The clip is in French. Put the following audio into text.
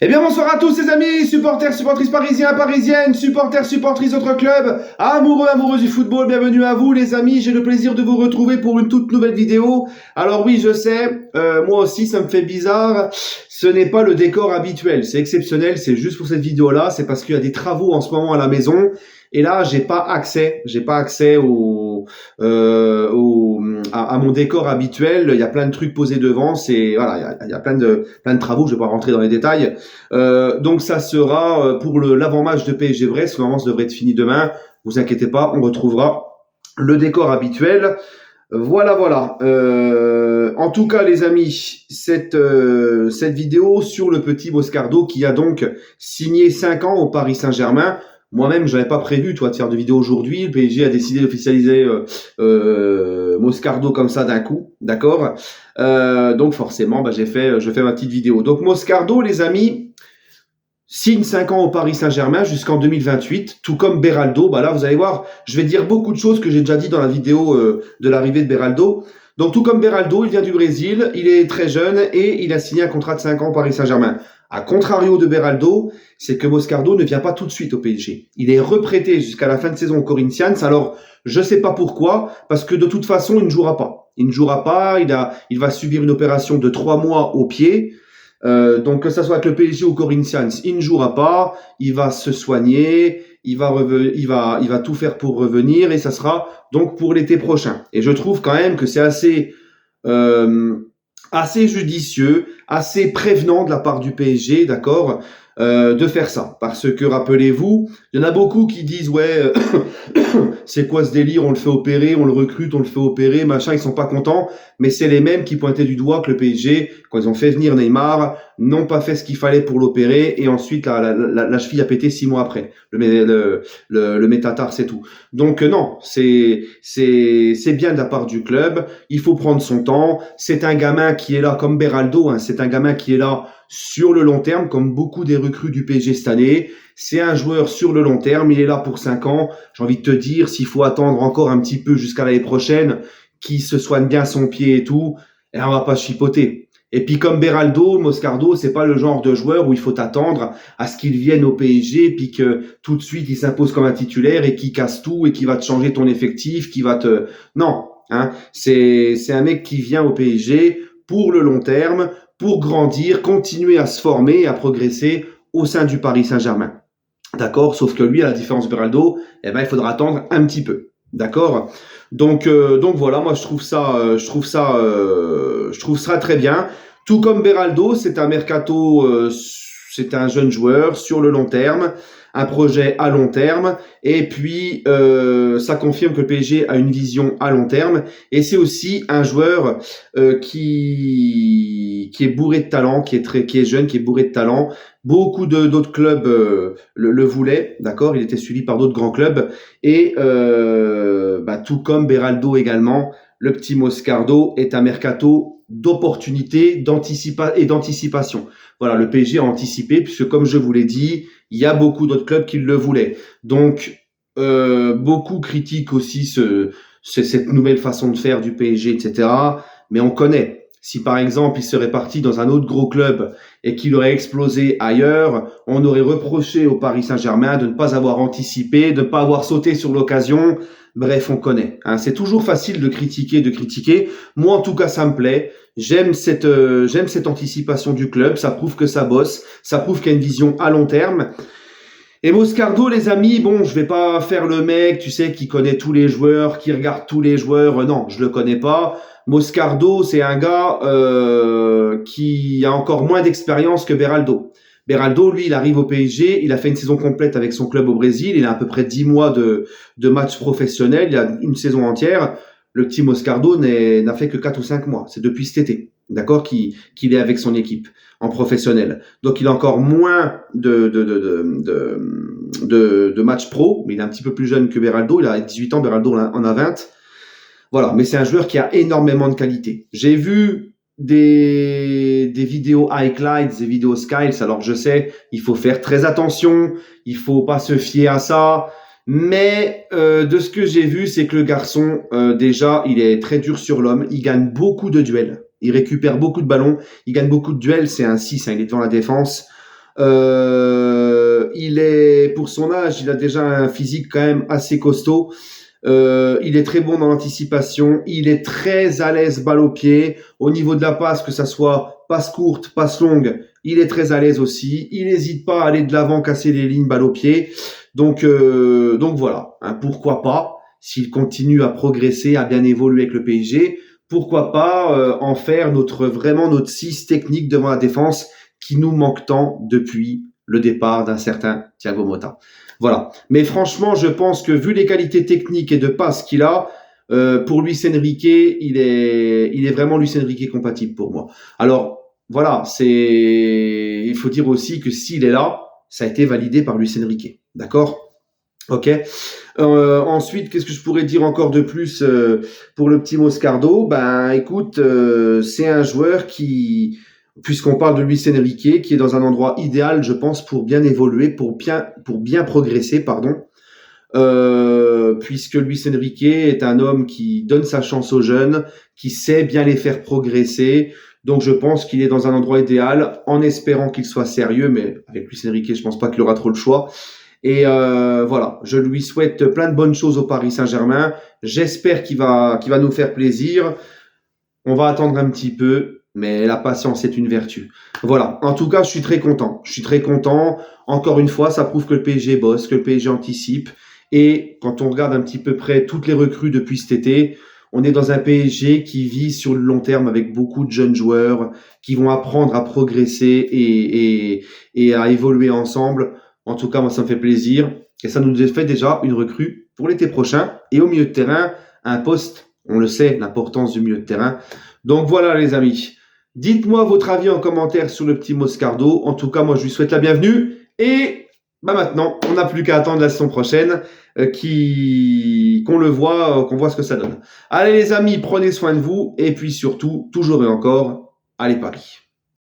Eh bien bonsoir à tous les amis, supporters, supportrices parisiens, parisiennes, supporters, supportrices d'autres clubs, amoureux, amoureuses du football, bienvenue à vous les amis, j'ai le plaisir de vous retrouver pour une toute nouvelle vidéo. Alors oui, je sais, moi aussi ça me fait bizarre, ce n'est pas le décor habituel, c'est exceptionnel, c'est juste pour cette vidéo-là, c'est parce qu'il y a des travaux en ce moment à la maison, et là j'ai pas accès à mon décor habituel, il y a plein de trucs posés devant, c'est voilà, il y a plein de travaux, je vais pas rentrer dans les détails. Donc ça sera pour l'avant-match de PSG-Brest. Normalement, ça devrait être fini demain. Vous inquiétez pas, on retrouvera le décor habituel. Voilà, voilà. En tout cas, les amis, cette vidéo sur le petit Moscardo qui a donc signé 5 ans au Paris Saint-Germain. Moi-même, je n'avais pas prévu, de faire de vidéo aujourd'hui. Le PSG a décidé d'officialiser Moscardo comme ça d'un coup, d'accord. Donc forcément, je fais ma petite vidéo. Donc Moscardo, les amis, signe 5 ans au Paris Saint-Germain jusqu'en 2028, tout comme Beraldo. Là, vous allez voir, je vais dire beaucoup de choses que j'ai déjà dit dans la vidéo de l'arrivée de Beraldo. Donc, tout comme Beraldo, il vient du Brésil, il est très jeune et il a signé un contrat de 5 ans au Paris Saint-Germain. A contrario de Beraldo, c'est que Moscardo ne vient pas tout de suite au PSG. Il est reprêté jusqu'à la fin de saison au Corinthians. Alors, je sais pas pourquoi, parce que de toute façon, il ne jouera pas. Il ne jouera pas, il va subir une opération de 3 mois au pied. Donc que ça soit avec le PSG ou Corinthians, il ne jouera pas, il va se soigner, il va tout faire pour revenir et ça sera donc pour l'été prochain. Et je trouve quand même que c'est assez judicieux, assez prévenant de la part du PSG, d'accord, de faire ça. Parce que rappelez-vous, il y en a beaucoup qui disent ouais, c'est quoi ce délire, on le fait opérer, on le recrute, on le fait opérer, machin, ils sont pas contents, mais c'est les mêmes qui pointaient du doigt que le PSG, quand ils ont fait venir Neymar, n'ont pas fait ce qu'il fallait pour l'opérer, et ensuite la cheville a pété 6 mois après, le métatars, c'est tout. Donc non, c'est bien de la part du club, il faut prendre son temps, c'est un gamin qui est là comme Beraldo, hein, c'est un gamin qui est là sur le long terme, comme beaucoup des recrues du PSG cette année. C'est un joueur sur le long terme, il est là pour 5 ans. J'ai envie de te dire, s'il faut attendre encore un petit peu jusqu'à l'année prochaine, qu'il se soigne bien son pied et tout, et on va pas chipoter. Et puis comme Beraldo, Moscardo, c'est pas le genre de joueur où il faut attendre à ce qu'il vienne au PSG, puis que tout de suite il s'impose comme un titulaire et qu'il casse tout et qu'il va te changer ton effectif, qui va te... Non, hein, c'est un mec qui vient au PSG pour le long terme, pour grandir, continuer à se former et à progresser au sein du Paris Saint-Germain. D'accord? Sauf que lui, à la différence de Beraldo, il faudra attendre un petit peu. D'accord? Donc voilà, moi je trouve ça très bien. Tout comme Beraldo, c'est un mercato, c'est un jeune joueur sur le long terme, un projet à long terme, et puis ça confirme que le PSG a une vision à long terme, et c'est aussi un joueur qui est bourré de talent, qui est jeune, qui est bourré de talent. Beaucoup d'autres clubs le voulaient, d'accord. Il était suivi par d'autres grands clubs et tout comme Beraldo également, le petit Moscardo est un mercato d'opportunités, d'anticipation. Voilà, le PSG a anticipé puisque comme je vous l'ai dit, il y a beaucoup d'autres clubs qui le voulaient. Donc beaucoup critiquent aussi cette nouvelle façon de faire du PSG, etc. Mais on connaît. Si par exemple il serait parti dans un autre gros club et qu'il aurait explosé ailleurs, on aurait reproché au Paris Saint-Germain de ne pas avoir anticipé, de ne pas avoir sauté sur l'occasion. Bref, on connaît. Hein. C'est toujours facile de critiquer. Moi, en tout cas, ça me plaît. J'aime cette anticipation du club. Ça prouve que ça bosse. Ça prouve qu'il y a une vision à long terme. Et Moscardo, les amis, bon, je vais pas faire le mec, tu sais, qui connaît tous les joueurs, qui regarde tous les joueurs. Non, je le connais pas. Moscardo, c'est un gars qui a encore moins d'expérience que Beraldo. Beraldo, lui, il arrive au PSG, il a fait une saison complète avec son club au Brésil, il a à peu près 10 mois de matchs professionnels, il a une saison entière. Le petit Moscardo n'a fait que 4 ou 5 mois. C'est depuis cet été, d'accord, qu'il est avec son équipe en professionnel. Donc, il a encore moins de matchs pro, mais il est un petit peu plus jeune que Beraldo. Il a 18 ans, Beraldo en a 20. Voilà, mais c'est un joueur qui a énormément de qualité. J'ai vu des vidéos highlights, des vidéos skiles, alors je sais, il faut faire très attention, il faut pas se fier à ça, mais de ce que j'ai vu, c'est que le garçon, déjà, il est très dur sur l'homme, il gagne beaucoup de duels, il récupère beaucoup de ballons, il gagne beaucoup de duels, c'est un 6, hein, il est devant la défense. Il est, pour son âge, il a déjà un physique quand même assez costaud. Il est très bon dans l'anticipation. Il est très à l'aise balle au pied. Au niveau de la passe, que ça soit passe courte, passe longue, il est très à l'aise aussi. Il n'hésite pas à aller de l'avant, casser les lignes balle au pied. Donc voilà. Hein, pourquoi pas, s'il continue à progresser, à bien évoluer avec le PSG, pourquoi pas en faire vraiment notre 6 technique devant la défense qui nous manque tant depuis le départ d'un certain Thiago Motta. Voilà. Mais franchement, je pense que vu les qualités techniques et de passe qu'il a, pour Luis Enrique, il est vraiment Luis Enrique compatible pour moi. Alors, voilà, il faut dire aussi que s'il est là, ça a été validé par Luis Enrique. D'accord? Ok. Ensuite, qu'est-ce que je pourrais dire encore de plus pour le petit Moscardo? Ben, écoute, c'est un joueur qui, puisqu'on parle de Luis Enrique, qui est dans un endroit idéal, je pense, pour bien évoluer, pour bien progresser, pardon. Puisque Luis Enrique est un homme qui donne sa chance aux jeunes, qui sait bien les faire progresser. Donc, je pense qu'il est dans un endroit idéal, en espérant qu'il soit sérieux, mais avec Luis Enrique, je pense pas qu'il aura trop le choix. Et voilà, je lui souhaite plein de bonnes choses au Paris Saint-Germain. J'espère qu'il va nous faire plaisir. On va attendre un petit peu, mais la patience est une vertu. Voilà, en tout cas, je suis très content. Je suis très content. Encore une fois, ça prouve que le PSG bosse, que le PSG anticipe. Et quand on regarde un petit peu près toutes les recrues depuis cet été, on est dans un PSG qui vit sur le long terme avec beaucoup de jeunes joueurs qui vont apprendre à progresser et à évoluer ensemble. En tout cas, moi, ça me fait plaisir. Et ça nous fait déjà une recrue pour l'été prochain. Et au milieu de terrain, un poste, on le sait, l'importance du milieu de terrain. Donc voilà, les amis. Dites-moi votre avis en commentaire sur le petit Moscardo. En tout cas, moi, je lui souhaite la bienvenue. Et maintenant, on n'a plus qu'à attendre la saison prochaine qu'on le voit, qu'on voit ce que ça donne. Allez, les amis, prenez soin de vous. Et puis surtout, toujours et encore, allez Paris.